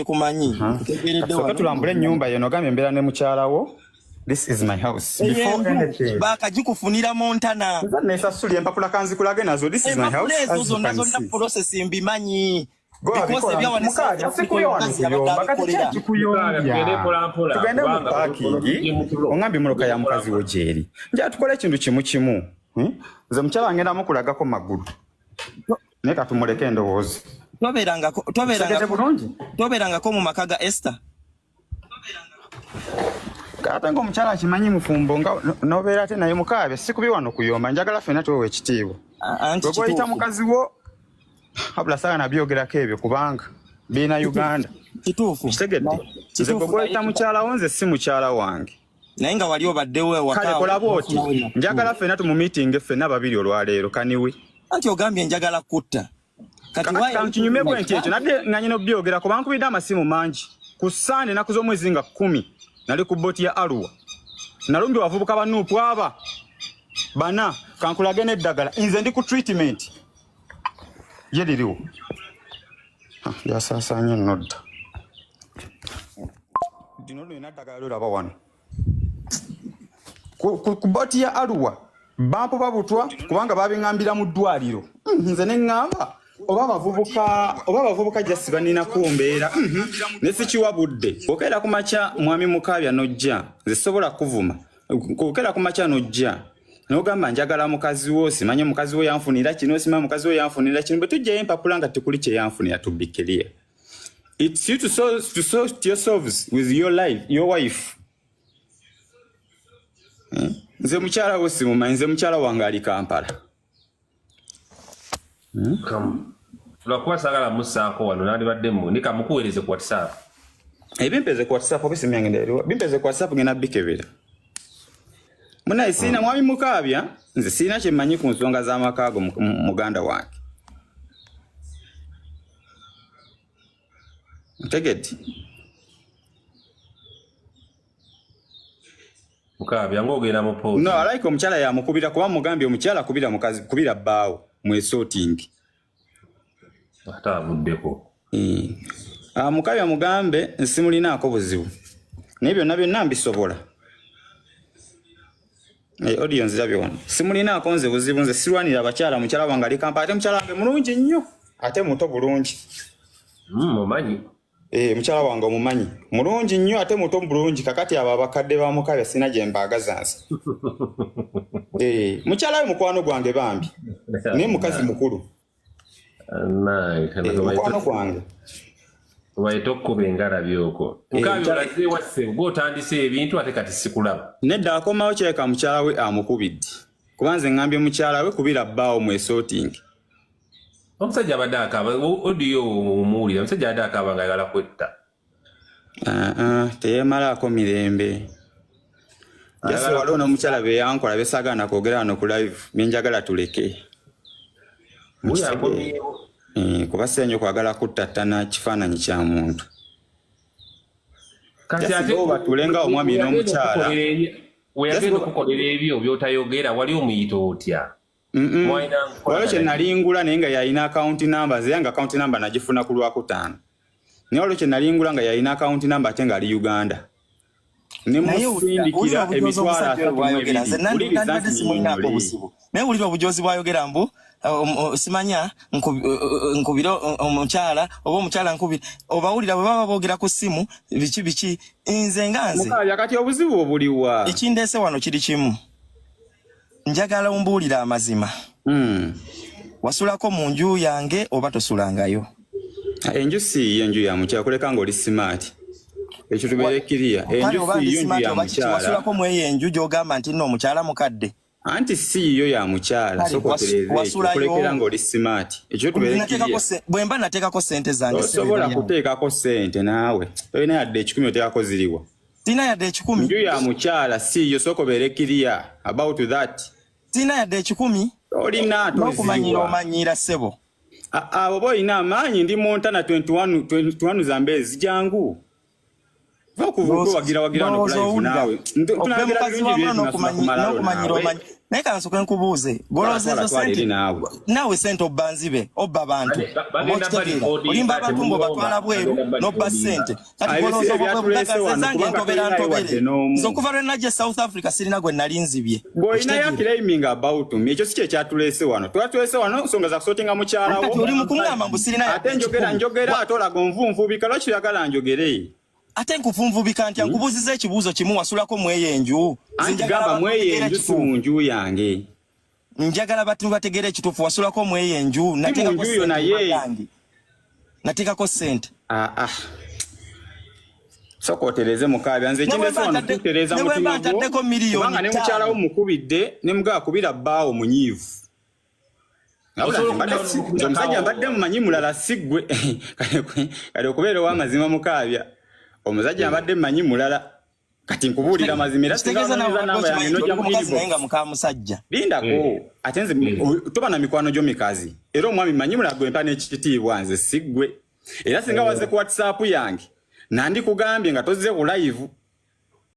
kumanyi soka tulambule nyumba yeno gambe mbera ne mukyalawo. This is my house. Before anything. Bakagikufunira Montana. Nesa suli empapula kanzi kulage nazo. This is my house. Ezo nazo na process mbimanyi. Because ebya wani tugende mu parking ongambi muloka ya mukazi wo jeri nja tukole ekintu kimu nze mukyala ngenda mukulagako magulu ne katumuleke endowoozi toberangako mu maka ga Esther kata ngo mukyala kimanyi mufumbo nga nobeera ate naye mukabe sikubi wano kuyomba njagala fena tuwe ekitiibwa bw'oyita mukazi wo habla sana nabyogerako ebyo kubanga bina Uganda kituufu kitegedde nze bw'oyita mukyala wo nze si mukyala wange naye nga wali obaddewo ewaka kale kola bw'oti njagala fena tu mu meeting ffenna babiri olwaleero kaniwe anti ogambye njagala kutta kankinyume bwenti ekyo nadde nga nyina obyogera kubanga nkubidde amasimu mangi ku Sande ennaku z'omwezi nga 10 nali ku boti ya Arua nalumbye wavubuka banuupu aba bana kankulage n'eddagala nze ndi ku treatment ye liriwo yasaasanye nodda dino lino eddagala liraba wano ku boti ya Arua bampo babutwa kubanga babiŋŋambira mu ddwaliro nze ne ŋŋamba oba bavubuka jasi banina kumbeera ne sikiwabudde okera ku makya mwami Mukaabya nojja nze sobola kuvuma okera ku makya nojja n'ogamba njagala mukazi wo simanyi mukazi wo yanfunira kino simanyi mukazi wo yanfunira kino bwe tujjayo empapula nga tekuli kye yanfunira to be clear. It's you to sort yourselves with your life, your wife. Nze mukyala wo simumanyi nze mukyala wange ali Kampala. Tulakuwa sagala musaako wano nandibaddemu nika mukuweereze ku WhatsApp. Bimpeze ku WhatsApp obisi myange ndero. Bimpeze ku WhatsApp ngena bikebera. Muna sina mwami Mukaabya nze sina kye mmanyi ku nsonga z'amakaago muganda wange. Tegeti. Mukaabya ng'ogenda mu post. No, like omukyala yamukubira kuba mugambye omukyala akubira mukazi kubira bbaawo mu sorting. Atabuddeko. Mukaabya mugambe nsimulinaako buzibu. Naye byonna mbisobola. Audience zabyo wano. Simulinaako nze buzibu nze sirwanira abakyala mukyala wange ali Kampala ate mukyala wange mulungi nnyo ate muto bulungi. Mumanyi. Mukyala wange omumanyi mulungi nnyo ate muto bulungi kakati abo abakadde ba Mukaabya sina gye mbaagaza nze. Mukyala we mukwano gwange bambi naye mukazi mukulu. Mukwano gwange. Waito kuba engala byoko. Mukaabya olaze wasse gw'otandise ebintu ate kati sikulaba. Nedda akomawo kyeka mukyala we amukubidde. Kuba nze ngambye mukyala we kubira bbaawo mu sorting. Omusajja abadde akaaba odiyo omuwulira omusajja abadde akaaba nga ayagala kwetta. Teyemalaako mirembe. Yase waliwo n'omukyala be yankola besagaana kwogera wano ku live byenjagala tuleke. Kuba senyo kwagala kuttattana kifaananyi kya muntu. Kati ate batulenga omwami n'omukyala. Weyagenda okukolera ebyo by'otayogera wali omuyito otya. Waliwo kye nalingula naye nga yalina account number ze nga account number nagifuna ku Lwakutaano. Naye waliwo kye nalingula nga yalina account number ate nga ali Uganda. Naye ulira obujozi bwayogera mbu simanya nkubira omukyala oba omukyala nkubira obawulira bwe baba boogera ku ssimu biki nze nga nze Mukaabya kati obuzibu obuliwa ekindeese wano kiri kimu njagala ombuulira amazima wasulako mu nju yange oba tosulangayo enju si yo enju ya mukyala kuleka ng'oli smart ekyo tubeere kiriya enju si yo enju ya mukyala wasulako mu eyo enju gy'ogamba nti nno omukyala mukadde anti si yo ya mukyala kulekera ng'oli smart ekyo tubeere kiriya bwe mba nateekako ssente zange osobola kuteekako ssente naawe tolina yadde 10 oteekako ziriwa sina yadde 10 enju ya mukyala si yo sooka obeere kiriya about that sina yadde 10 olina n'okumanyira omanyira ssebo oba olina amaanyi ndi Montana 21 Zambezi jangu wagira wano ku live nawe n'okumanyira naye kansoke nkubuuze goloza ezo sente naawe naawe sente obba nzibe obba bantu olimba abantu mbo batwala bweru n'obba sente kati goloza obwebugagaza zange entobera ntobere zokuva lwe najja South Africa sirina gwe nali nzibye bw'olina ya claiming about me ekyo si kye kyatuleese wano twatuleese wano nsonga za kusotinga mukyala wo kati oli mukungamba mbu sirina ate njogera ate olaga onvunvubika lwaki oyagala njogere ate nkuvunvubika ntya nkubuuziza ekibuuzo kimu wasulako mweyenju gamba mweyenju si mu nju yange njagala batu bategere ekituufu wasulako mweyenju nateekako sente sokotereze mukabya nze kindeso wano tutereza mutima gwo kubanga ne mukyala wo mukubidde ne mugaa kubira bbaawo munyiivu omusajja mbadde mumanyi mulala siggwe kale okubeera ow'amazima mukabya omusajja mbadde mumanyi mulala kati nkubuulira mazima era lindako ate nze toba na mikwano gyo mikazi era omwami manyi mulala gwe mpa n'ekitiibwa nze siggwe era singa waze ku WhatsApp yange nandi kugambye nga tozze ku live